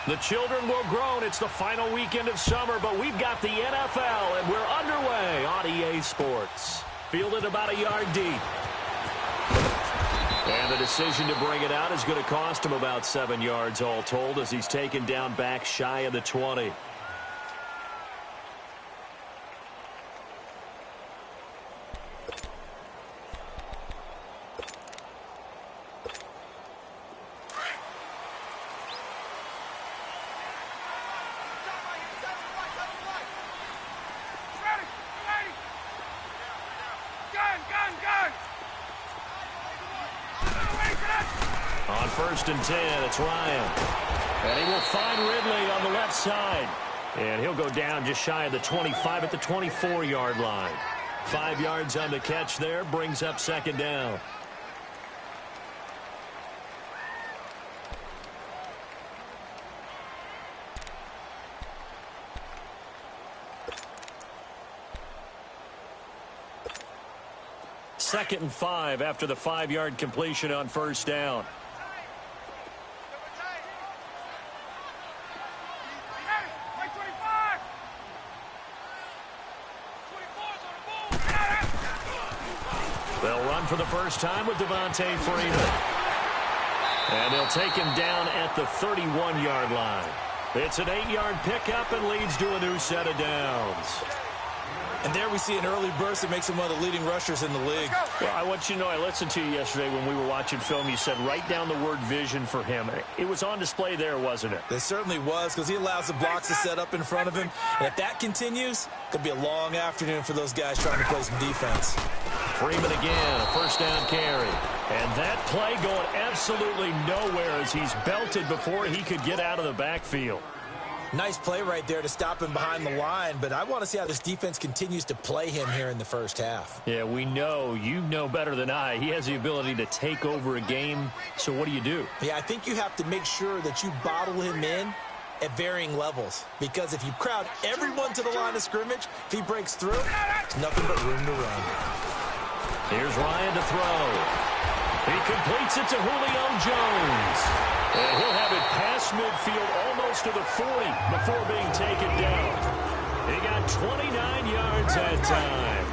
The children will groan. It's the final weekend of summer, but we've got the NFL, and we're underway on EA Sports. Fielded about a yard deep. And the decision to bring it out is going to cost him about 7 yards all told as he's taken down back shy of the 20. On 1st and 10, it's Ryan. And he will find Ridley on the left side. And he'll go down just shy of the 25 at the 24-yard line. 5 yards on the catch there, brings up 2nd down. Second and 5 after the 5-yard completion on 1st down. They'll run for the first time with Devontae Freeman. And they'll take him down at the 31-yard line. It's an 8-yard pickup and leads to a new set of downs. And there we see an early burst that makes him one of the leading rushers in the league. Well, I want you to know, I listened to you yesterday when we were watching film. You said write down the word vision for him. It was on display there, wasn't it? It certainly was, because he allows the blocks to set up in front of him. And if that continues, it could be a long afternoon for those guys trying to play some defense. Freeman again, a 1st down carry. And that play going absolutely nowhere as he's belted before he could get out of the backfield. Nice play right there to stop him behind the line, but I want to see how this defense continues to play him here in the first half. Yeah, we know. You know better than I. He has the ability to take over a game, so what do? Yeah, I think you have to make sure that you bottle him in at varying levels, because if you crowd everyone to the line of scrimmage, if he breaks through, it's nothing but room to run. Here's Ryan to throw. He completes it to Julio Jones. And he'll have it past midfield almost to the 40 before being taken down. He got 29 yards that time.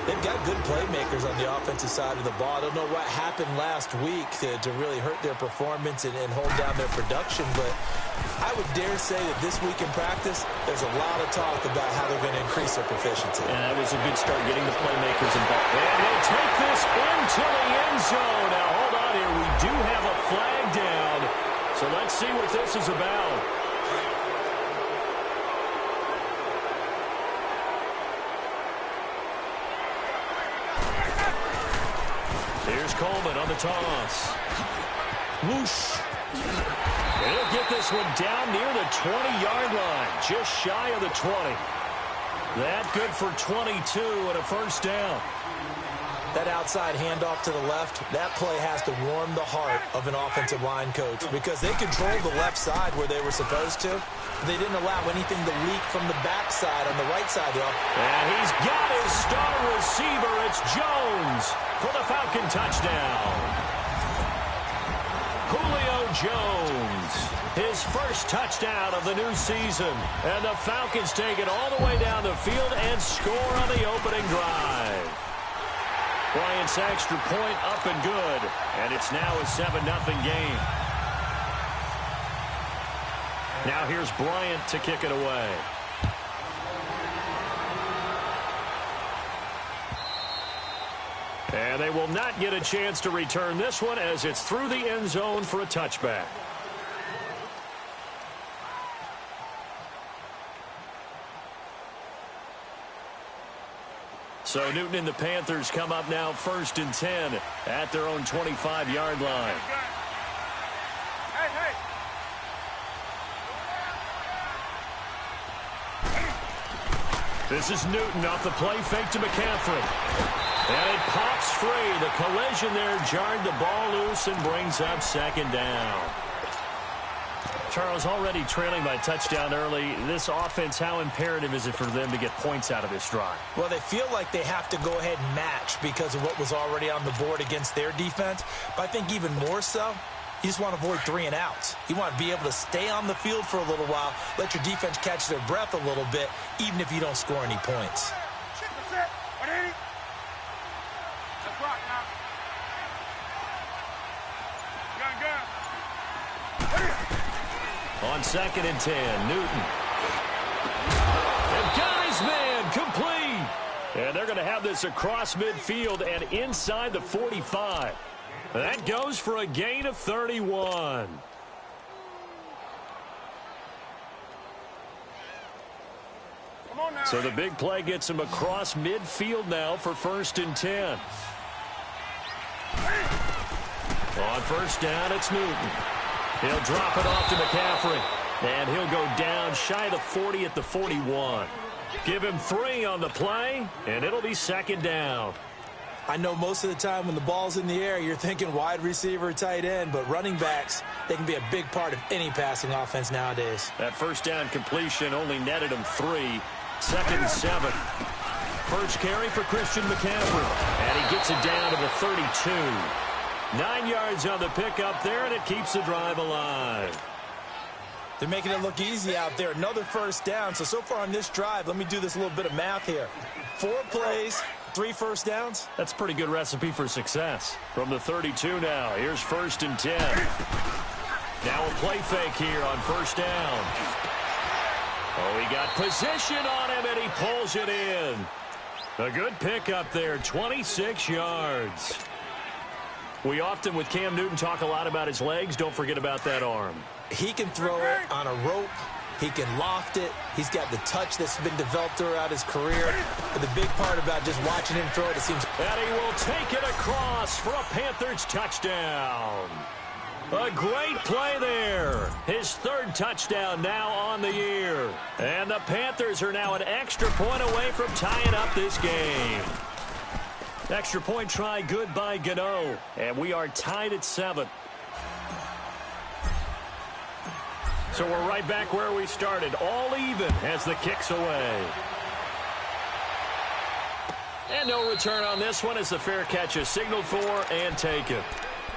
They've got good playmakers on the offensive side of the ball. I don't know what happened last week to really hurt their performance and hold down their production, but I would dare say that this week in practice, there's a lot of talk about how they're going to increase their proficiency. And that was a good start getting the playmakers involved. And he'll take this into the end zone. Now, hold on here. We do have a flag down, so let's see what this is about. Here's Coleman on the toss. Whoosh. And he'll get this one down near the 20-yard line, just shy of the 20. That good for 22 and a 1st down. That outside handoff to the left, that play has to warm the heart of an offensive line coach, because they controlled the left side where they were supposed to. They didn't allow anything to leak from the backside on the right side. And he's got his star receiver. It's Jones for the Falcon touchdown. Julio Jones, his first touchdown of the new season. And the Falcons take it all the way down the field and score on the opening drive. Bryant's extra point up and good. And it's now a 7-0 game. Now here's Bryant to kick it away. And they will not get a chance to return this one as it's through the end zone for a touchback. So Newton and the Panthers come up now 1st and 10 at their own 25-yard line. This is Newton off the play fake to McCaffrey. And it pops free. The collision there jarred the ball loose and brings up 2nd down. Charles, already trailing by touchdown early. This offense, how imperative is it for them to get points out of this drive? Well, they feel like they have to go ahead and match because of what was already on the board against their defense. But I think even more so, You just want to avoid 3 and outs. You want to be able to stay on the field for a little while, let your defense catch their breath a little bit, even if you don't score any points. On 2nd and 10, Newton. And got his man, complete. And they're going to have this across midfield and inside the 45. That goes for a gain of 31. So the big play gets him across midfield now for 1st and 10. On 1st down, it's Newton. He'll drop it off to McCaffrey. And he'll go down shy of the 40 at the 41. Give him 3 on the play, and it'll be 2nd down. I know most of the time when the ball's in the air, you're thinking wide receiver, tight end, but running backs, they can be a big part of any passing offense nowadays. That 1st down completion only netted him 3. 2nd and 7. First carry for Christian McCaffrey. And he gets it down to the 32. 9 yards on the pickup there, and it keeps the drive alive. They're making it look easy out there. Another 1st down. So far on this drive, let me do this little bit of math here. 4 plays, 3 1st downs. That's a pretty good recipe for success. From the 32 now, here's 1st and 10. Now a play fake here on 1st down. Oh, he got position on him, and he pulls it in. A good pickup there, 26 yards. We often, with Cam Newton, talk a lot about his legs. Don't forget about that arm. He can throw it on a rope. He can loft it. He's got the touch that's been developed throughout his career. But the big part about just watching him throw it, it seems... And he will take it across for a Panthers touchdown. A great play there. His 3rd touchdown now on the year. And the Panthers are now an extra point away from tying up this game. Extra point try good by Gano. And we are tied at 7. So we're right back where we started. All even as the kick's away. And no return on this one as the fair catch is signaled for and taken.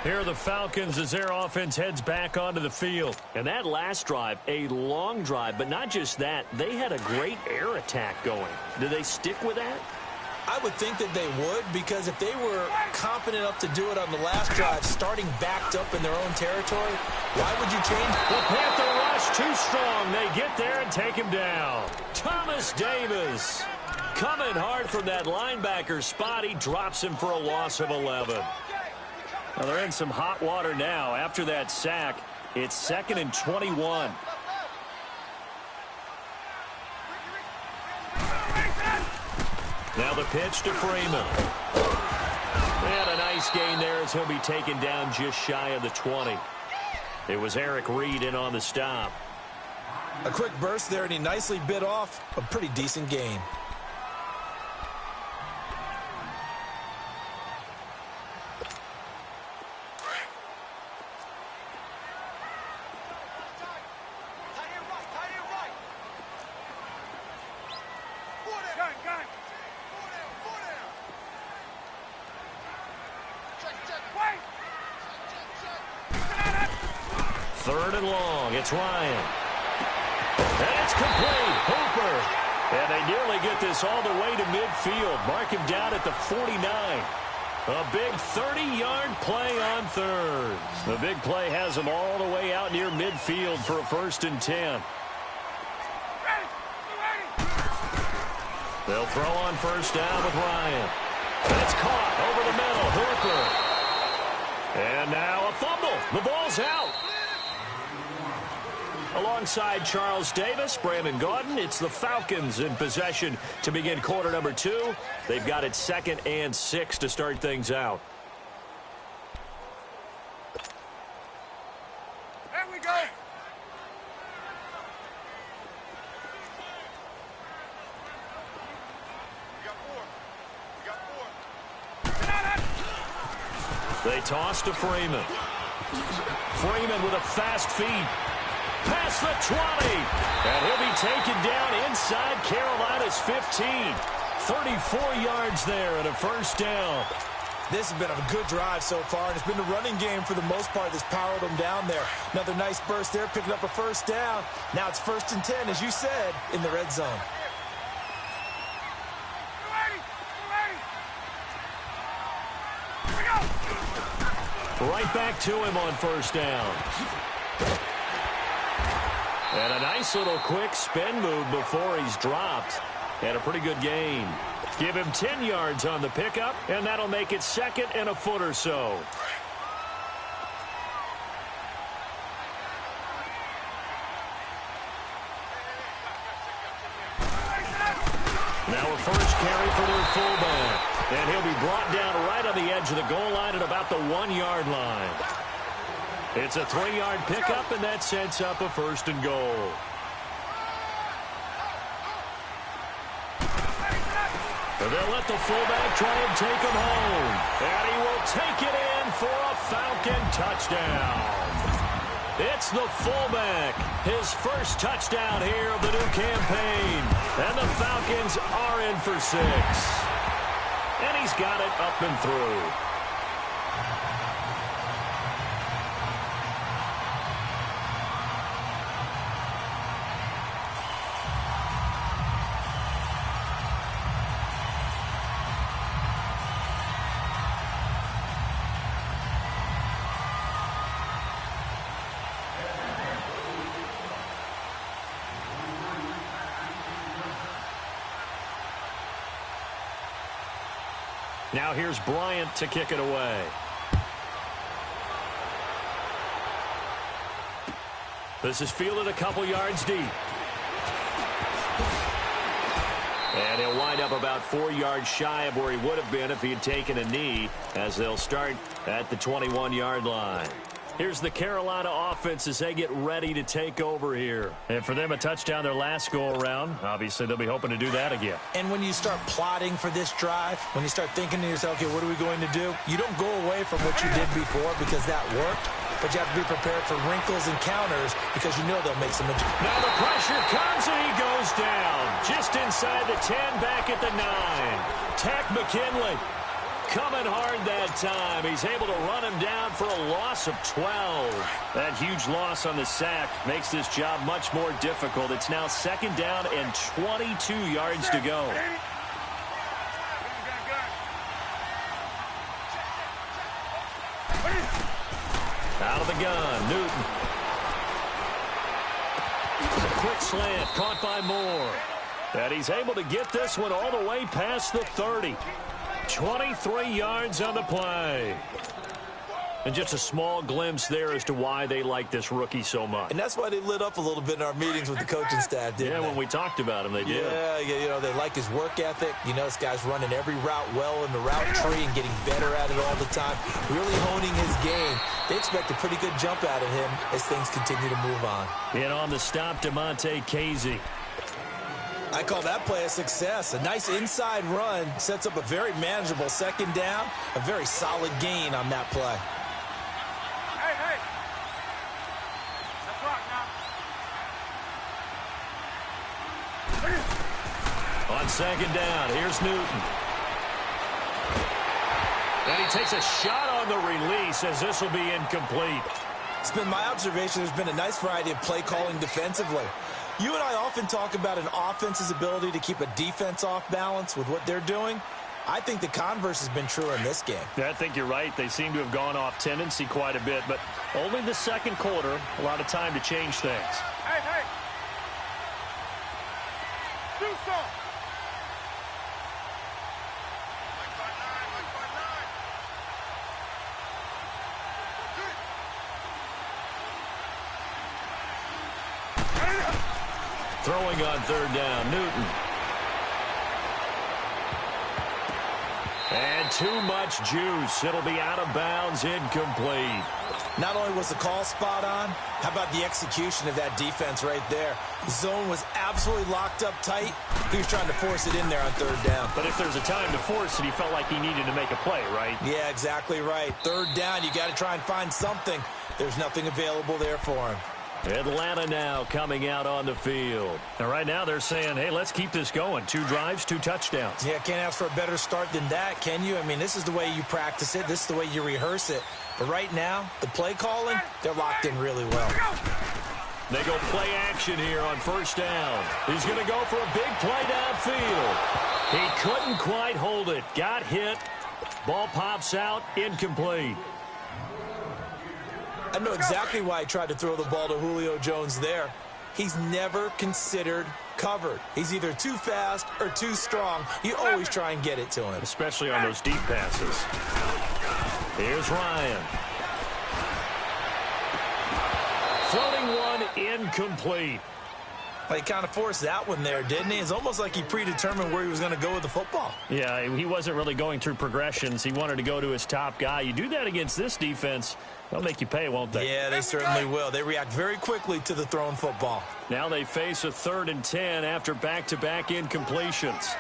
Here are the Falcons as their offense heads back onto the field. And that last drive, a long drive, but not just that. They had a great air attack going. Do they stick with that? I would think that they would, because if they were confident enough to do it on the last drive, starting backed up in their own territory, why would you change? The Panther rush too strong. They get there and take him down. Thomas Davis coming hard from that linebacker spot. He drops him for a loss of 11. Well, they're in some hot water now. After that sack, it's 2nd and 21. Now the pitch to Freeman. And a nice gain there as he'll be taken down just shy of the 20. It was Eric Reed in on the stop. A quick burst there, and he nicely bit off a pretty decent gain. Third and long. It's Ryan. And it's complete. Hooper. And they nearly get this all the way to midfield. Mark him down at the 49. A big 30-yard play on 3rd. The big play has them all the way out near midfield for a 1st and 10. They'll throw on 1st down with Ryan. That's caught over the middle. Hooper. And now a fumble. The ball's out. Alongside Charles Davis, Brandon Gaudin, it's the Falcons in possession to begin quarter number 2. They've got it 2nd and 6 to start things out. There we go. They toss to Freeman. Freeman with a fast feed. Past the 20. And he'll be taken down inside Carolina's 15. 34 yards there and a 1st down. This has been a good drive so far, and it's been the running game for the most part that's powered them down there. Another nice burst there, picking up a first down. Now it's 1st and 10, as you said, in the red zone. Right back to him on 1st down. And a nice little quick spin move before he's dropped. And a pretty good gain. Give him 10 yards on the pickup, and that'll make it 2nd and a foot or so. Now a first carry for their fullback. And he'll be brought down right on the edge of the goal line at about the 1-yard line. It's a 3-yard pickup, and that sets up a 1st and goal. They'll let the fullback try and take him home. And he will take it in for a Falcon touchdown. It's the fullback. His first touchdown here of the new campaign. And the Falcons are in for 6. And he's got it up and through. Now here's Bryant to kick it away. This is fielded a couple yards deep. And he'll wind up about 4 yards shy of where he would have been if he had taken a knee, as they'll start at the 21-yard line. Here's the Carolina offense as they get ready to take over here. And for them, a touchdown their last go-around. Obviously, they'll be hoping to do that again. And when you start plotting for this drive, when you start thinking to yourself, okay, what are we going to do? You don't go away from what you did before because that worked, but you have to be prepared for wrinkles and counters because you know they'll make some adjustments. Now the pressure comes and he goes down. Just inside the 10, back at the 9. Tack McKinley. Coming hard that time. He's able to run him down for a loss of 12. That huge loss on the sack makes this job much more difficult. It's now 2nd down and 22 yards to go. Out of the gun, Newton. Quick slant, caught by Moore. And he's able to get this one all the way past the 30. 23 yards on the play. And just a small glimpse there as to why they like this rookie so much. And that's why they lit up a little bit in our meetings with the coaching staff, didn't they? Yeah, when we talked about him, they did. Yeah, you know, they like his work ethic. You know, this guy's running every route well in the route tree and getting better at it all the time, really honing his game. They expect a pretty good jump out of him as things continue to move on. And on the stop, DeMonte Casey. I call that play a success. A nice inside run sets up a very manageable 2nd down, a very solid gain on that play. Hey. That's right now. On 2nd down, here's Newton. And he takes a shot on the release as this will be incomplete. It's been my observation there's been a nice variety of play calling defensively. You and I often talk about an offense's ability to keep a defense off balance with what they're doing. I think the converse has been true in this game. Yeah, I think you're right. They seem to have gone off tendency quite a bit, but only the 2nd quarter, a lot of time to change things. Hey. Do something. Throwing on 3rd down, Newton. And too much juice. It'll be out of bounds, incomplete. Not only was the call spot on, how about the execution of that defense right there? The zone was absolutely locked up tight. He was trying to force it in there on 3rd down. But if there's a time to force it, he felt like he needed to make a play, right? Yeah, exactly right. 3rd down, you got to try and find something. There's nothing available there for him. Atlanta now coming out on the field. And right now they're saying, hey, let's keep this going. 2 drives, 2 touchdowns. Yeah, can't ask for a better start than that, can you? I mean, this is the way you practice it. This is the way you rehearse it. But right now, the play calling, they're locked in really well. They go play action here on first down. He's going to go for a big play downfield. He couldn't quite hold it. Got hit. Ball pops out, incomplete. I know exactly why I tried to throw the ball to Julio Jones there. He's never considered covered. He's either too fast or too strong. You always try and get it to him. Especially on those deep passes. Here's Ryan. Floating one, incomplete. Well, he kind of forced that one there, didn't he? It's almost like he predetermined where he was going to go with the football. Yeah, he wasn't really going through progressions. He wanted to go to his top guy. You do that against this defense, they'll make you pay, won't they? Yeah, they certainly will. They react very quickly to the thrown football. Now they face a 3rd and 10 after back-to-back incompletions.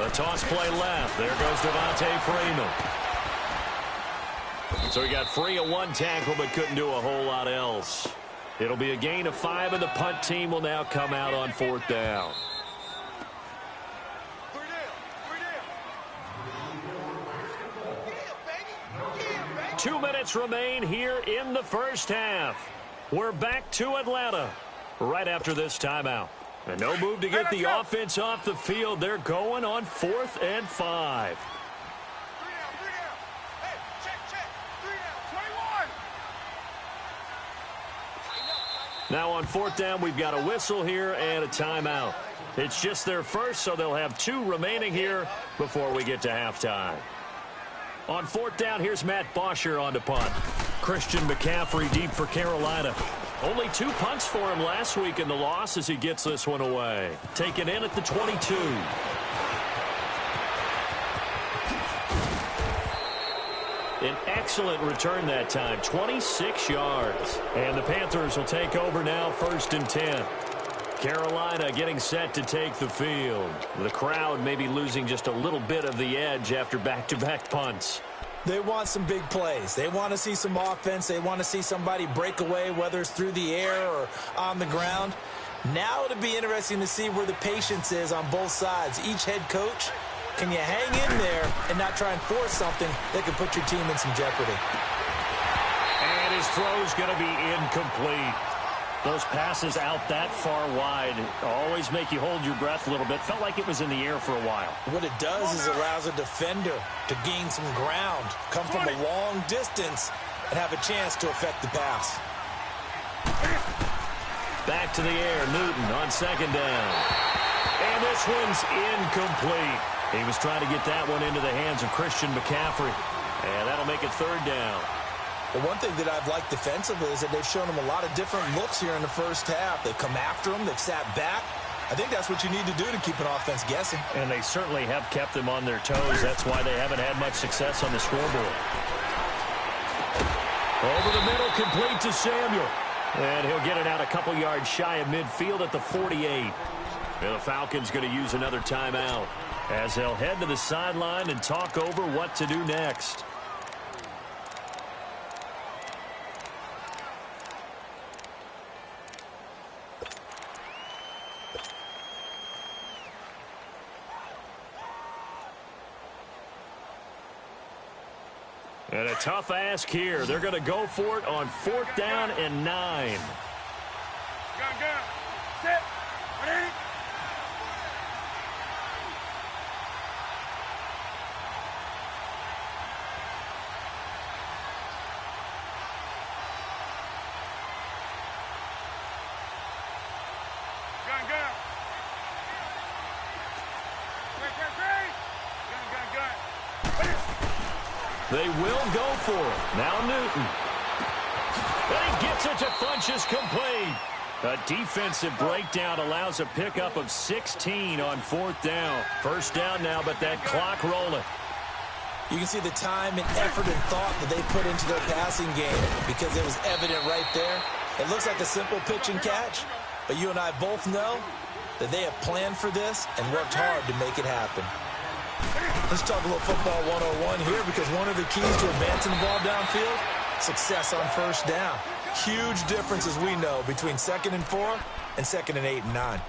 A toss play left. There goes Devontae Freeman. So he got free of 1 tackle but couldn't do a whole lot else. It'll be a gain of 5, and the punt team will now come out on 4th down. Yeah, 2 minutes remain here in the first half. We're back to Atlanta right after this timeout. And no move to get the offense off the field. They're going on 4th and 5. Now on 4th down, we've got a whistle here and a timeout. It's just their first, so they'll have 2 remaining here before we get to halftime. On 4th down, here's Matt Bosher on the punt. Christian McCaffrey deep for Carolina. Only 2 punts for him last week in the loss as he gets this one away. Taken in at the 22. An excellent return that time, 26 yards. And the Panthers will take over now, 1st and 10. Carolina getting set to take the field. The crowd may be losing just a little bit of the edge after back-to-back punts. They want some big plays. They want to see some offense. They want to see somebody break away, whether it's through the air or on the ground. Now it'll be interesting to see where the patience is on both sides. Each head coach, can you hang in there and not try and force something that could put your team in some jeopardy? And his throw's going to be incomplete. Those passes out that far wide always make you hold your breath a little bit. Felt like it was in the air for a while. What it does is it allows a defender to gain some ground, come from a long distance, and have a chance to affect the pass. Back to the air, Newton on 2nd down. And this one's incomplete. He was trying to get that one into the hands of Christian McCaffrey. And that'll make it 3rd down. Well, one thing that I've liked defensively is that they've shown him a lot of different looks here in the first half. They've come after him. They've sat back. I think that's what you need to do to keep an offense guessing. And they certainly have kept them on their toes. That's why they haven't had much success on the scoreboard. Over the middle, complete to Samuel. And he'll get it out a couple yards shy of midfield at the 48. And the Falcons going to use another timeout as they'll head to the sideline and talk over what to do next. And a tough ask here. They're going to go for it on 4th down and 9. Gun, sit, ready. Gun. They will go for it. Now Newton. And he gets it to Funchess complete. A defensive breakdown allows a pickup of 16 on 4th down. 1st down now, but that clock rolling. You can see the time and effort and thought that they put into their passing game because it was evident right there. It looks like a simple pitch and catch, but you and I both know that they have planned for this and worked hard to make it happen. Let's talk a little football 101 here because one of the keys to advancing the ball downfield success on first down. Huge difference, as we know, between 2nd and 4 and 2nd and 8 and 9.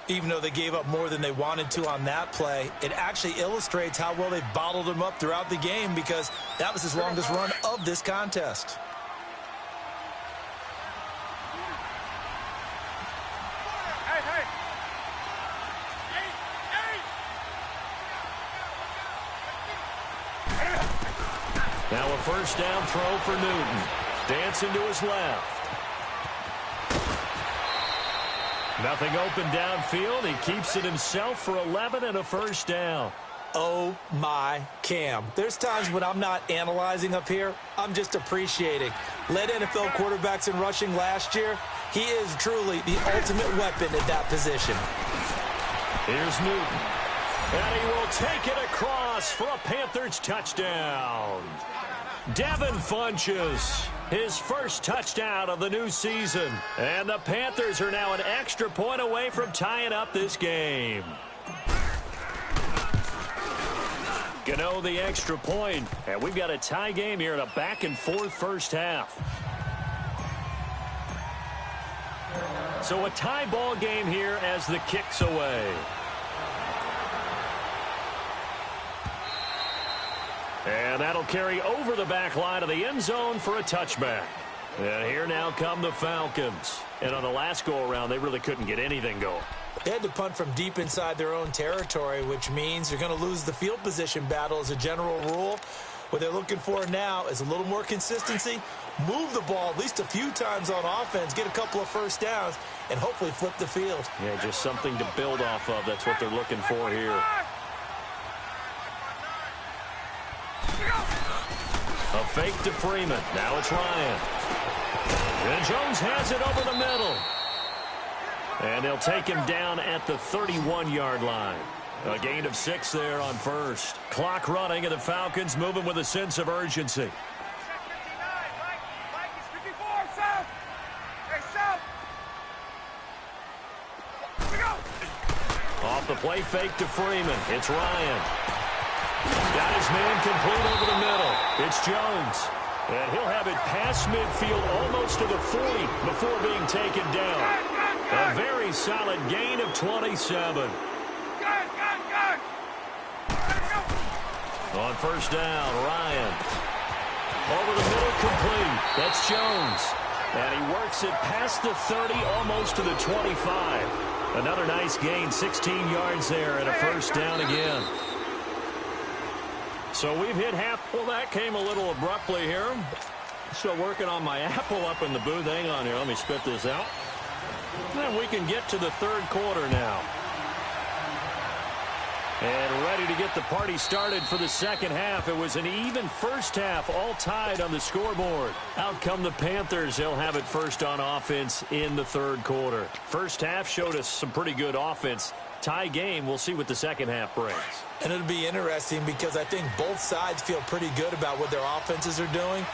Even though they gave up more than they wanted to on that play, it actually illustrates how well they bottled him up throughout the game, because that was his longest run of this contest. Now a first down throw for Newton. Dancing to his left. Nothing open downfield. He keeps it himself for 11 and a first down. Oh, my Cam. There's times when I'm not analyzing up here. I'm just appreciating. Led NFL quarterbacks in rushing last year. He is truly the ultimate weapon at that position. Here's Newton. And he will take it across for a Panthers touchdown. Devin Funchess, his first touchdown of the new season. And the Panthers are now an extra point away from tying up this game. Gano the extra point, and we've got a tie game here in a back-and-forth first half. So a tie ball game here as the kick's away. And that'll carry over the back line of the end zone for a touchback. And here now come the Falcons. And on the last go-around, they really couldn't get anything going. They had to punt from deep inside their own territory, which means you're going to lose the field position battle as a general rule. What they're looking for now is a little more consistency, move the ball at least a few times on offense, get a couple of first downs, and hopefully flip the field. Yeah, just something to build off of. That's what they're looking for here. A fake to Freeman. Now it's Ryan. And Jones has it over the middle. And they'll take him down at the 31-yard line. A gain of 6 there on first. Clock running, and the Falcons moving with a sense of urgency. Off the play fake to Freeman. It's Ryan. Got his man complete over the middle. It's Jones. And he'll have it past midfield almost to the 40 before being taken down. A very solid gain of 27. On first down, Ryan. Over the middle, complete. That's Jones. And he works it past the 30, almost to the 25. Another nice gain, 16 yards there, and a first down again. So we've hit half. Well, that came a little abruptly here. Still working on my apple up in the booth. Hang on here. Let me spit this out. And we can get to the third quarter now. And ready to get the party started for the second half. It was an even first half, all tied on the scoreboard. Out come the Panthers. They'll have it first on offense in the third quarter. First half showed us some pretty good offense. Tie game, we'll see what the second half brings. And it'll be interesting because I think both sides feel pretty good about what their offenses are doing.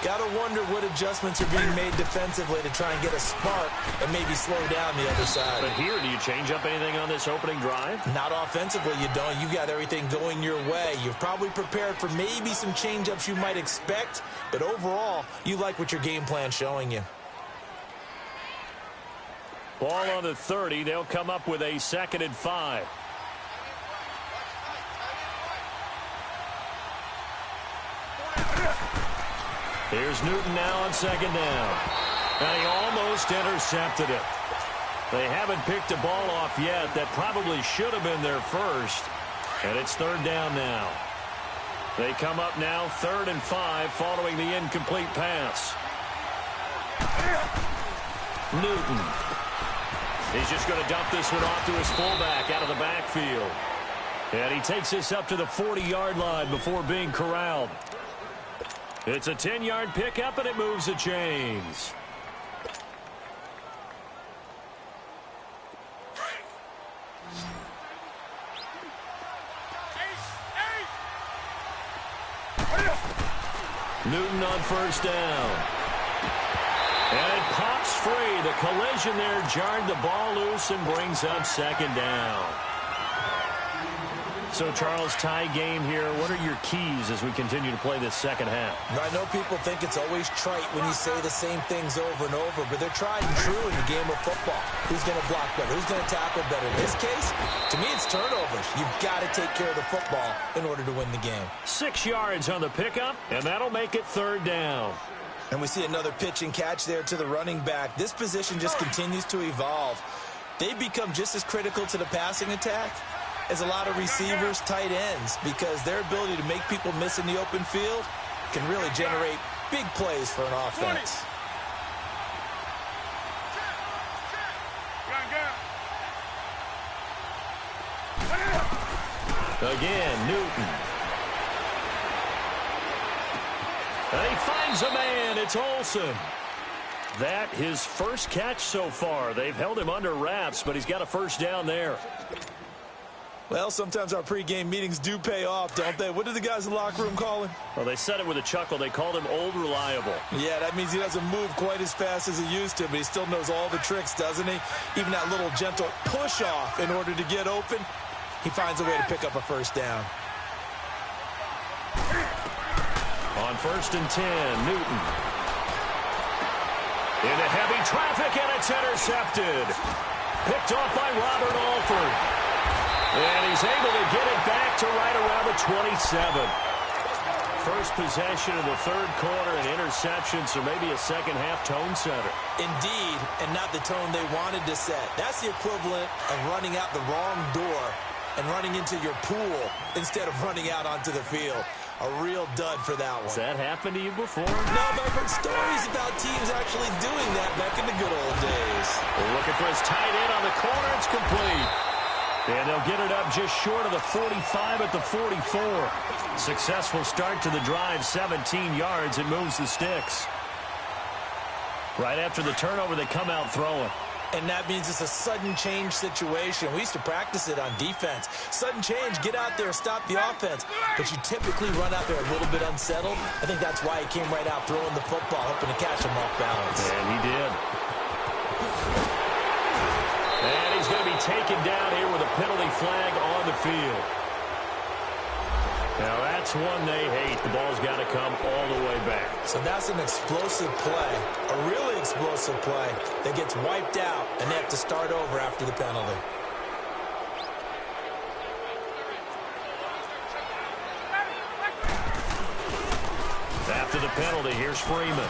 Got to wonder what adjustments are being made defensively to try and get a spark and maybe slow down the other side. But here, do you change up anything on this opening drive? Not offensively, you don't. You got everything going your way. You've probably prepared for maybe some change-ups you might expect, but overall, you like what your game plan's showing you. Ball on the 30. They'll come up with a 2nd and 5. Here's Newton now on 2nd down. And he almost intercepted it. They haven't picked a ball off yet. That probably should have been their first. And it's 3rd down now. They come up now 3rd and 5 following the incomplete pass. Newton. He's just going to dump this one off to his fullback out of the backfield. And he takes this up to the 40-yard line before being corralled. It's a 10-yard pickup, and it moves the chains. Newton on first down. And it pops free. The collision there jarred the ball loose and brings up 2nd down. So, Charles, tie game here. What are your keys as we continue to play this second half? I know people think it's always trite when you say the same things over and over, but they're tried and true in the game of football. Who's going to block better? Who's going to tackle better? In this case, to me, it's turnovers. You've got to take care of the football in order to win the game. 6 yards on the pickup, and that'll make it third down. And we see another pitch and catch there to the running back. This position just continues to evolve. They become just as critical to the passing attack as a lot of receivers, tight ends, because their ability to make people miss in the open field can really generate big plays for an offense. Again, Newton. And he finds a man. It's Olsen. That his first catch so far. They've held him under wraps, but he's got a first down there. Well, sometimes our pregame meetings do pay off, don't they? What do the guys in the locker room call him? Well, they said it with a chuckle. They called him Old Reliable. Yeah, that means he doesn't move quite as fast as he used to, but he still knows all the tricks, doesn't he? Even that little gentle push-off in order to get open, he finds a way to pick up a first down. On 1st and 10, Newton. Into heavy traffic, and it's intercepted. Picked off by Robert Alford. And he's able to get it back to right around the 27. First possession of the third quarter, an interception, so maybe a second-half tone setter. Indeed, and not the tone they wanted to set. That's the equivalent of running out the wrong door and running into your pool instead of running out onto the field. A real dud for that one. Has that happened to you before? No, but I've heard stories about teams actually doing that back in the good old days. We're looking for his tight end on the corner. It's complete. And they'll get it up just short of the 45 at the 44. Successful start to the drive, 17 yards. It moves the sticks. Right after the turnover, they come out throwing. And that means it's a sudden change situation. We used to practice it on defense. Sudden change, get out there, stop the offense. But you typically run out there a little bit unsettled. I think that's why he came right out throwing the football, hoping to catch him off balance. And he did. And he's going to be taken down here with a penalty flag on the field. Now, that's one they hate. The ball's got to come all the way back. So that's an explosive play, a really explosive play that gets wiped out, and they have to start over after the penalty. After the penalty, here's Freeman.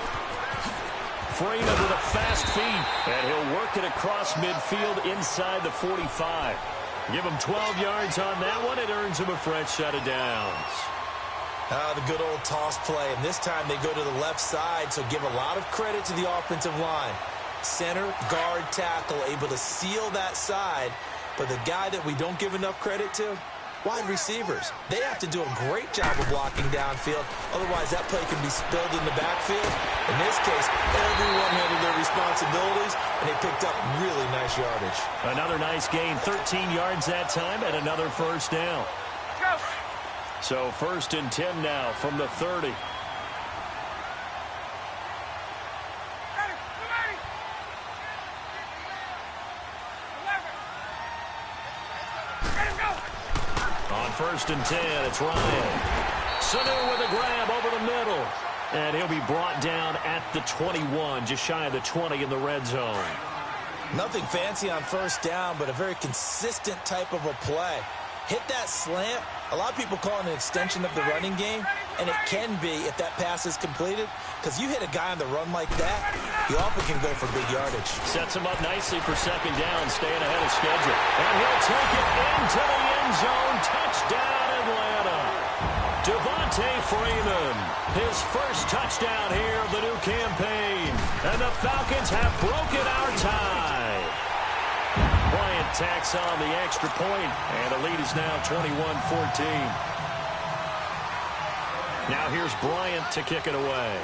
Freeman with a fast feet, and he'll work it across midfield inside the 45. Give him 12 yards on that one. It earns him a fresh set of downs. The good old toss play, and this time they go to the left side, so give a lot of credit to the offensive line. Center, guard, tackle, able to seal that side, but the guy that we don't give enough credit to, wide receivers. They have to do a great job of blocking downfield. Otherwise, that play can be spilled in the backfield. In this case, everyone handled their responsibilities, and they picked up really nice yardage. Another nice gain, 13 yards that time, and another first down. So 1st and 10 now from the 30. On 1st and 10, it's Ryan. Sanu with a grab over the middle. And he'll be brought down at the 21, just shy of the 20 in the red zone. Nothing fancy on first down, but a very consistent type of a play. Hit that slant. A lot of people call it an extension of the running game, and it can be if that pass is completed, because you hit a guy on the run like that, he often can go for big yardage. Sets him up nicely for second down, staying ahead of schedule. And he'll take it into the end zone. Touchdown, Atlanta. Devontae Freeman, his first touchdown here of the new campaign. And the Falcons have broken our tie. Bryant tacks on the extra point, and the lead is now 21-14. Now here's Bryant to kick it away.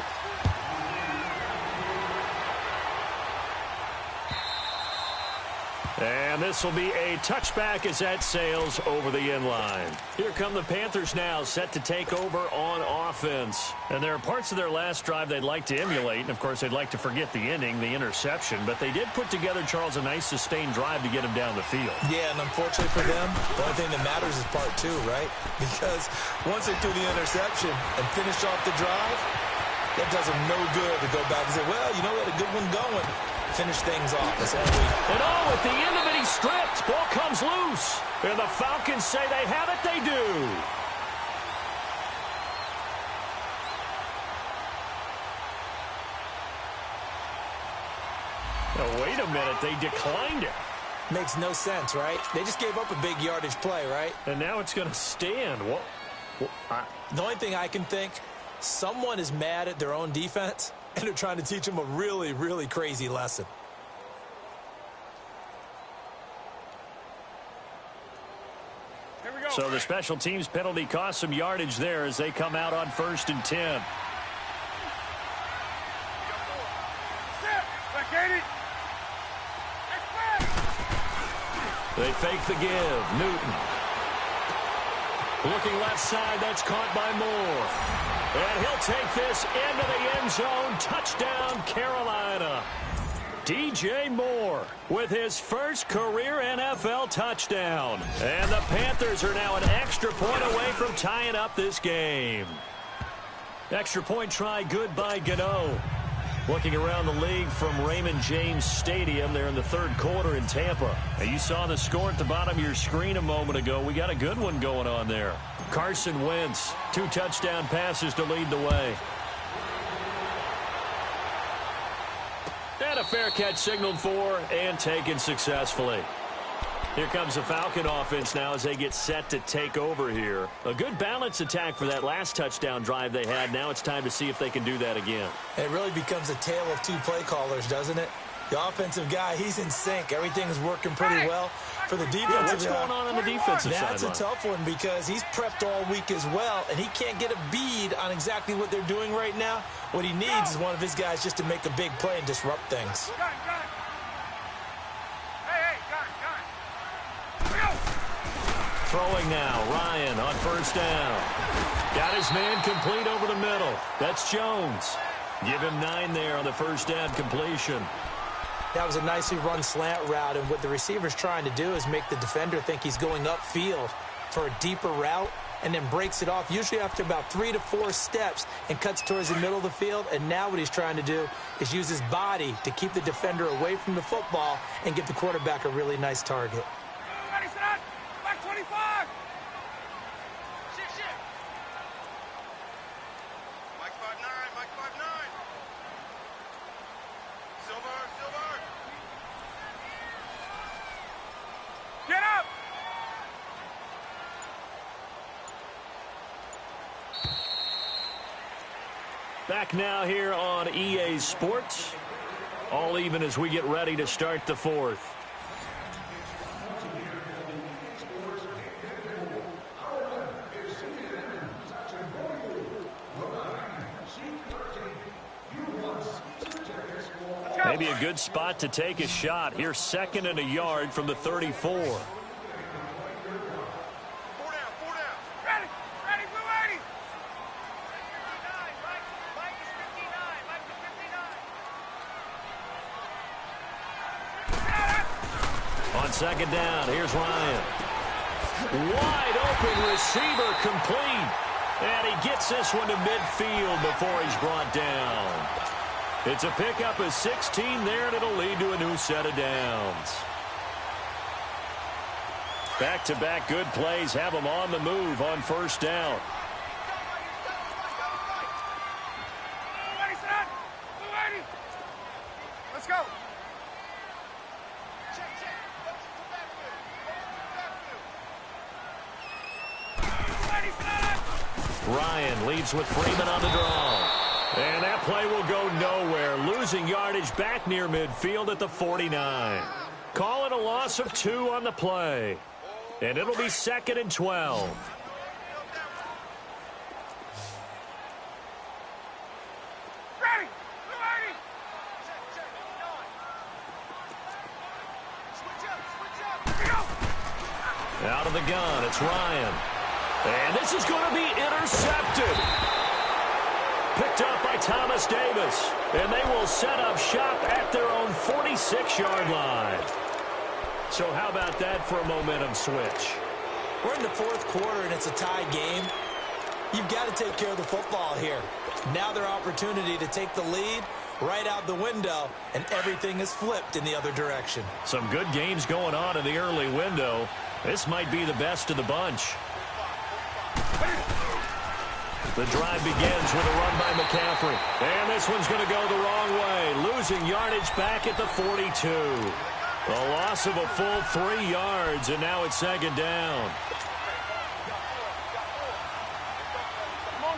And this will be a touchback as that sails over the end line. Here come the Panthers now, set to take over on offense. And there are parts of their last drive they'd like to emulate. And, of course, they'd like to forget the inning, the interception. But they did put together, Charles, a nice sustained drive to get him down the field. Yeah, and unfortunately for them, the only thing that matters is part two, right? Because once they do the interception and finish off the drive, that does them no good to go back and say, well, you know, we had a good one going. Finish things off. And at the end of it, he's stripped. Ball comes loose. And the Falcons say they have it. They do. Now, wait a minute. They declined it. Makes no sense, right? They just gave up a big yardage play, right? And now it's going to stand. The only thing I can think, someone is mad at their own defense, and they're trying to teach them a really, really crazy lesson. Here we go. So the special teams penalty cost some yardage there as they come out on 1st and 10. They fake the give. Newton. Looking left side, that's caught by Moore. And he'll take this into the end zone. Touchdown, Carolina. DJ Moore with his first career NFL touchdown. And the Panthers are now an extra point away from tying up this game. Extra point try good by Gano. Looking around the league from Raymond James Stadium there in the third quarter in Tampa. And you saw the score at the bottom of your screen a moment ago. We got a good one going on there. Carson Wentz, 2 touchdown passes to lead the way. And a fair catch signaled for and taken successfully. Here comes the Falcon offense now as they get set to take over here. A good balance attack for that last touchdown drive they had. Now it's time to see if they can do that again. It really becomes a tale of two play callers, doesn't it? The offensive guy, he's in sync. Everything's working pretty well. For the defensive guy, what's going on the defensive side? That's a tough one because he's prepped all week as well, and he can't get a bead on exactly what they're doing right now. What he needs is one of his guys just to make a big play and disrupt things. Throwing now, Ryan on 1st down. Got his man complete over the middle. That's Jones. Give him 9 there on the 1st down completion. That was a nicely run slant route, and what the receiver's trying to do is make the defender think he's going upfield for a deeper route and then breaks it off, usually after about 3 to 4 steps, and cuts towards the middle of the field. And now what he's trying to do is use his body to keep the defender away from the football and give the quarterback a really nice target. Ready, set, back 25. Mike 5'9", Mike 5'9". Silver. Get up. Back now here on EA Sports. All even as we get ready to start the 4th. Maybe a good spot to take a shot. Here, 2nd and a yard from the 34. 4 down. Ready, blue 80. On 2nd down, here's Ryan. Wide open receiver complete. And he gets this one to midfield before he's brought down. It's a pickup of 16 there, and it'll lead to a new set of downs. Back-to-back good plays have them on the move on 1st down. Let's go. Ryan leads with Freeman on the draw. And that play will go nowhere. Losing yardage back near midfield at the 49. Call it a loss of 2 on the play. And it'll be 2nd and 12. Out of the gun, it's Ryan. And this is going to be intercepted. Picked up by Thomas Davis. And they will set up shop at their own 46-yard line. So how about that for a momentum switch? We're in the fourth quarter, and it's a tie game. You've got to take care of the football here. Now their opportunity to take the lead right out the window, and everything is flipped in the other direction. Some good games going on in the early window. This might be the best of the bunch. The drive begins with a run by McCaffrey. And this one's going to go the wrong way. Losing yardage back at the 42. A loss of a full 3 yards, and now it's second down.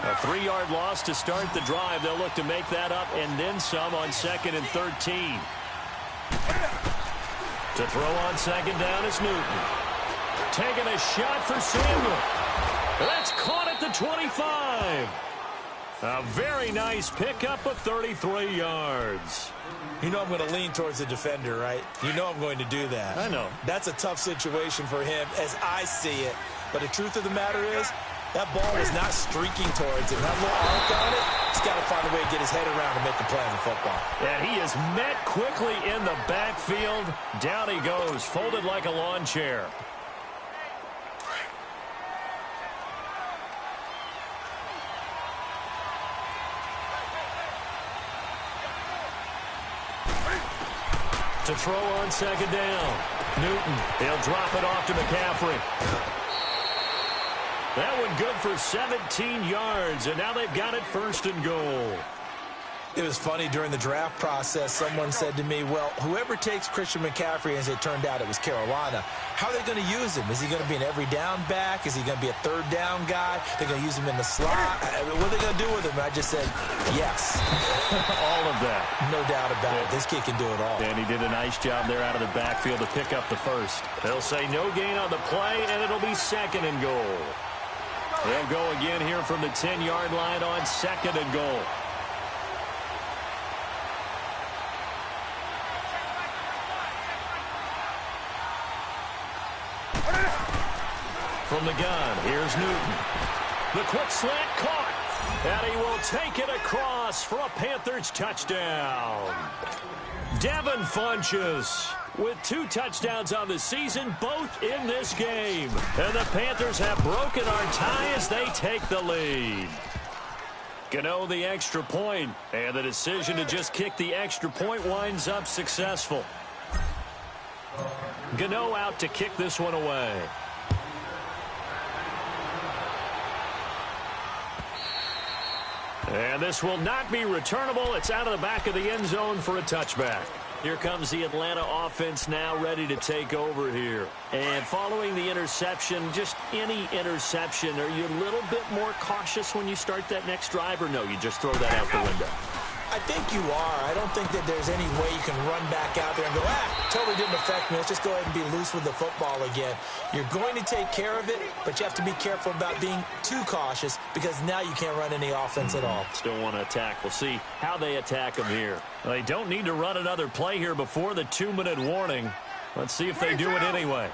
A 3-yard loss to start the drive. They'll look to make that up and then some on 2nd and 13. To throw on second down is Newton. Taking a shot for Samuel. That's caught at the 25. A very nice pickup of 33 yards. You know I'm going to lean towards the defender, right? You know I'm going to do that. I know. That's a tough situation for him as I see it. But the truth of the matter is, that ball was not streaking towards him. That little arc on it, he's got to find a way to get his head around and make a play on the football. And he is met quickly in the backfield. Down he goes, folded like a lawn chair. To throw on second down. Newton, he'll drop it off to McCaffrey. That one good for 17 yards, and now they've got it 1st and goal. It was funny during the draft process. Someone said to me, well, whoever takes Christian McCaffrey, as it turned out it was Carolina, how are they going to use him? Is he going to be an every down back? Is he going to be a 3rd down guy? They're going to use him in the slot? What are they going to do with him? And I just said, yes. All of that. No doubt about it. This kid can do it all. And he did a nice job there out of the backfield to pick up the first. They'll say no gain on the play, and it'll be 2nd and goal. They'll go again here from the 10-yard line on 2nd and goal. From the gun, here's Newton. The quick slant caught. And he will take it across for a Panthers touchdown. Devin Funchess with 2 touchdowns on the season, both in this game. And the Panthers have broken our tie as they take the lead. Gano the extra point, and the decision to just kick the extra point winds up successful. Gano out to kick this one away. And this will not be returnable. It's out of the back of the end zone for a touchback. Here comes the Atlanta offense now ready to take over here. And following the interception, just any interception, are you a little bit more cautious when you start that next drive, or no, you just throw that out the window? I think you are. I don't think that there's any way you can run back out there and go, totally didn't affect me. Let's just go ahead and be loose with the football again. You're going to take care of it, but you have to be careful about being too cautious because now you can't run any offense at all. Still want to attack. We'll see how they attack them here. They don't need to run another play here before the 2-minute warning. Let's see if they do it anyway.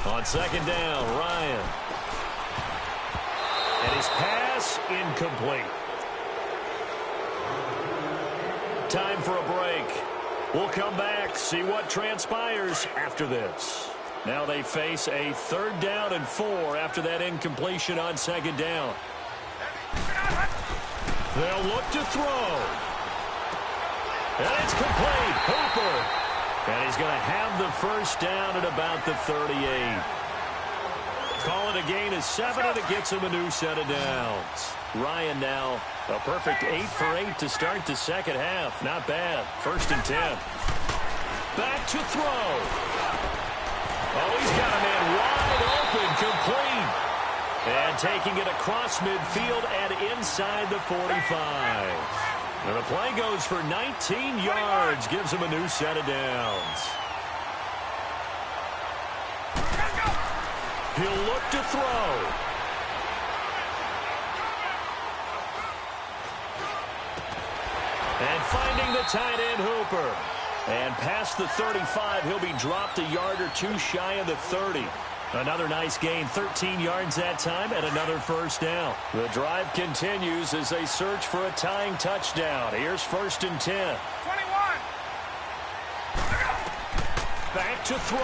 On second down, Ryan. And his pass incomplete. Time for a break. We'll come back, see what transpires after this. Now they face a 3rd down and 4 after that incompletion on second down. They'll look to throw. And it's complete. Hooper. And he's going to have the first down at about the 38. Call it a gain of 7, and it gets him a new set of downs. Ryan now a perfect 8 for 8 to start the second half. Not bad. 1st and 10. Back to throw. Oh, he's got a man wide open, complete. And taking it across midfield and inside the 45. And the play goes for 19 yards, gives him a new set of downs. He'll look to throw. And finding the tight end Hooper. And past the 35, he'll be dropped a yard or two shy of the 30. Another nice gain, 13 yards that time, and another first down. The drive continues as they search for a tying touchdown. Here's 1st and 10. 21. Back to throw.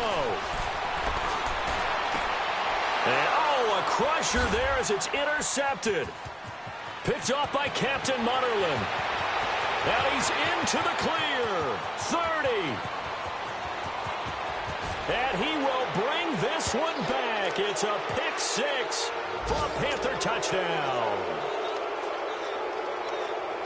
And, oh, a crusher there as it's intercepted. Picked off by Captain Mutterland. And he's into the clear. 30. And he will bring this one back. It's a pick six for a Panther touchdown.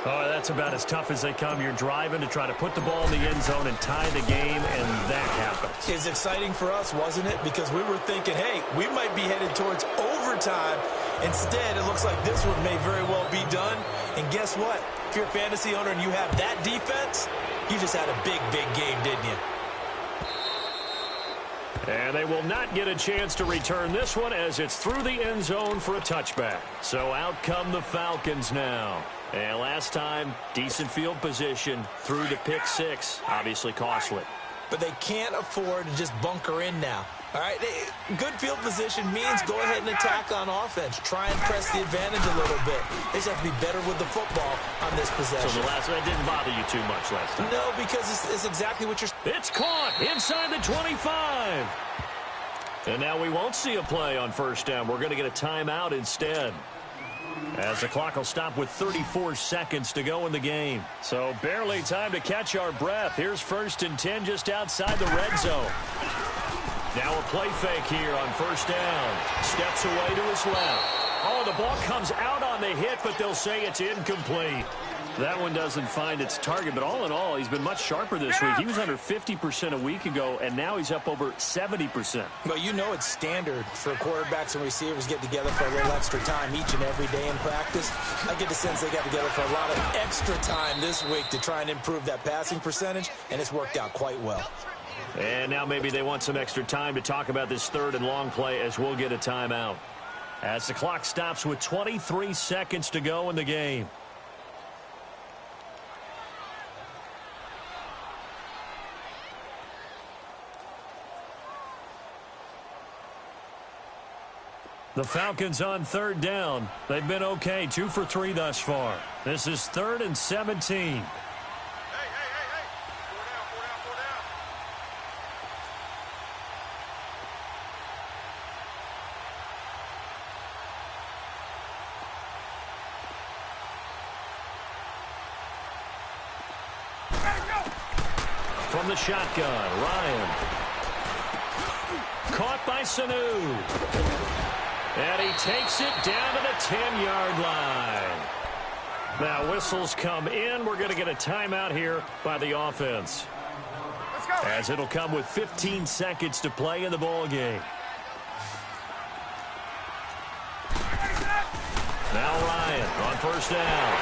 Oh, that's about as tough as they come. You're driving to try to put the ball in the end zone and tie the game, and that happens. It's exciting for us, wasn't it? Because we were thinking, hey, we might be headed towards overtime. Instead, it looks like this one may very well be done. And guess what? If you're a fantasy owner and you have that defense, you just had a big, big game, didn't you? And they will not get a chance to return this one as it's through the end zone for a touchback. So out come the Falcons now. And last time, decent field position through the pick six. Obviously costly. But they can't afford to just bunker in now. All right, good field position means go ahead and attack on offense. Try and press the advantage a little bit. They just have to be better with the football on this possession. So the last one didn't bother you too much last time? No, because it's exactly what you're... It's caught inside the 25. And now we won't see a play on first down. We're going to get a timeout instead, as the clock will stop with 34 seconds to go in the game. So barely time to catch our breath. Here's 1st and 10 just outside the red zone. Now a play fake here on first down. Steps away to his left. Oh, the ball comes out on the hit, but they'll say it's incomplete. That one doesn't find its target, but all in all, he's been much sharper this week. He was under 50% a week ago, and now he's up over 70%. Well, you know it's standard for quarterbacks and receivers get together for a little extra time each and every day in practice. I get the sense they got together for a lot of extra time this week to try and improve that passing percentage, and it's worked out quite well. And now maybe they want some extra time to talk about this 3rd and long play as we'll get a timeout. As the clock stops with 23 seconds to go in the game. The Falcons on 3rd down. They've been okay, 2 for 3 thus far. This is 3rd and 17. From the shotgun, Ryan. Caught by Sanu. And he takes it down to the 10-yard line. Now whistles come in. We're going to get a timeout here by the offense. Let's go. As it'll come with 15 seconds to play in the ball game. Now Ryan on first down.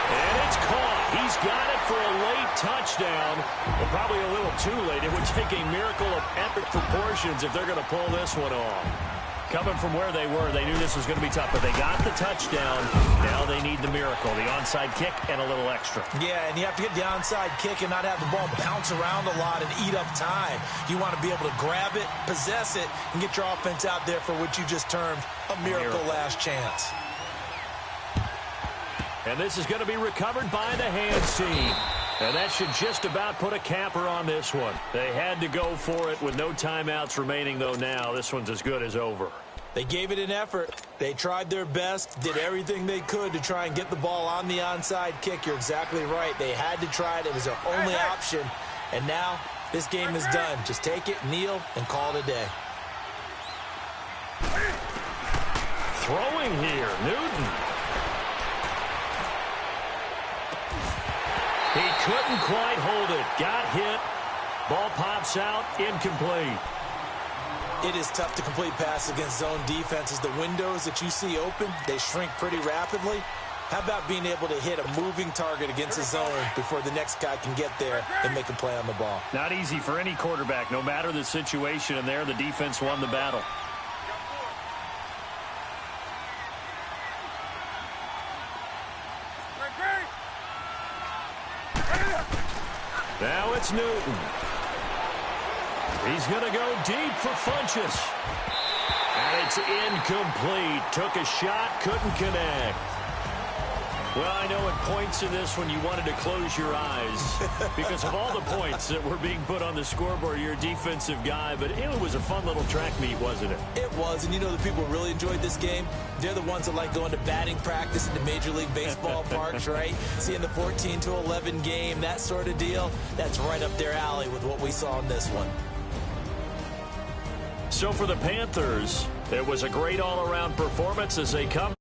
And it's caught. He's got it for a late touchdown. But probably a little too late. It would take a miracle of epic proportions if they're going to pull this one off. Coming from where they were, they knew this was going to be tough, but they got the touchdown. Now they need the miracle, the onside kick and a little extra. Yeah, and you have to get the onside kick and not have the ball bounce around a lot and eat up time. You want to be able to grab it, possess it, and get your offense out there for what you just termed a miracle last chance. And this is going to be recovered by the hands team. And that should just about put a capper on this one. They had to go for it with no timeouts remaining, though now this one's as good as over. They gave it an effort. They tried their best, did everything they could to try and get the ball on the onside kick. You're exactly right. They had to try it. It was their only option. And now this game is done. Just take it, kneel, and call it a day. Throwing here, Newton. He couldn't quite hold it. Got hit. Ball pops out. Incomplete. It is tough to complete passes against zone defenses. The windows that you see open, they shrink pretty rapidly. How about being able to hit a moving target against a zone before the next guy can get there and make a play on the ball? Not easy for any quarterback, no matter the situation. And there, the defense won the battle. Now it's Newton. He's going to go deep for Funchess. And it's incomplete. Took a shot, couldn't connect. Well, I know at points in this when you wanted to close your eyes because of all the points that were being put on the scoreboard. You're a defensive guy, but it was a fun little track meet, wasn't it? It was, and you know the people who really enjoyed this game? They're the ones that like going to batting practice in the Major League Baseball parks, right? Seeing the 14-11 game, that sort of deal, that's right up their alley with what we saw in this one. So for the Panthers, it was a great all-around performance as they come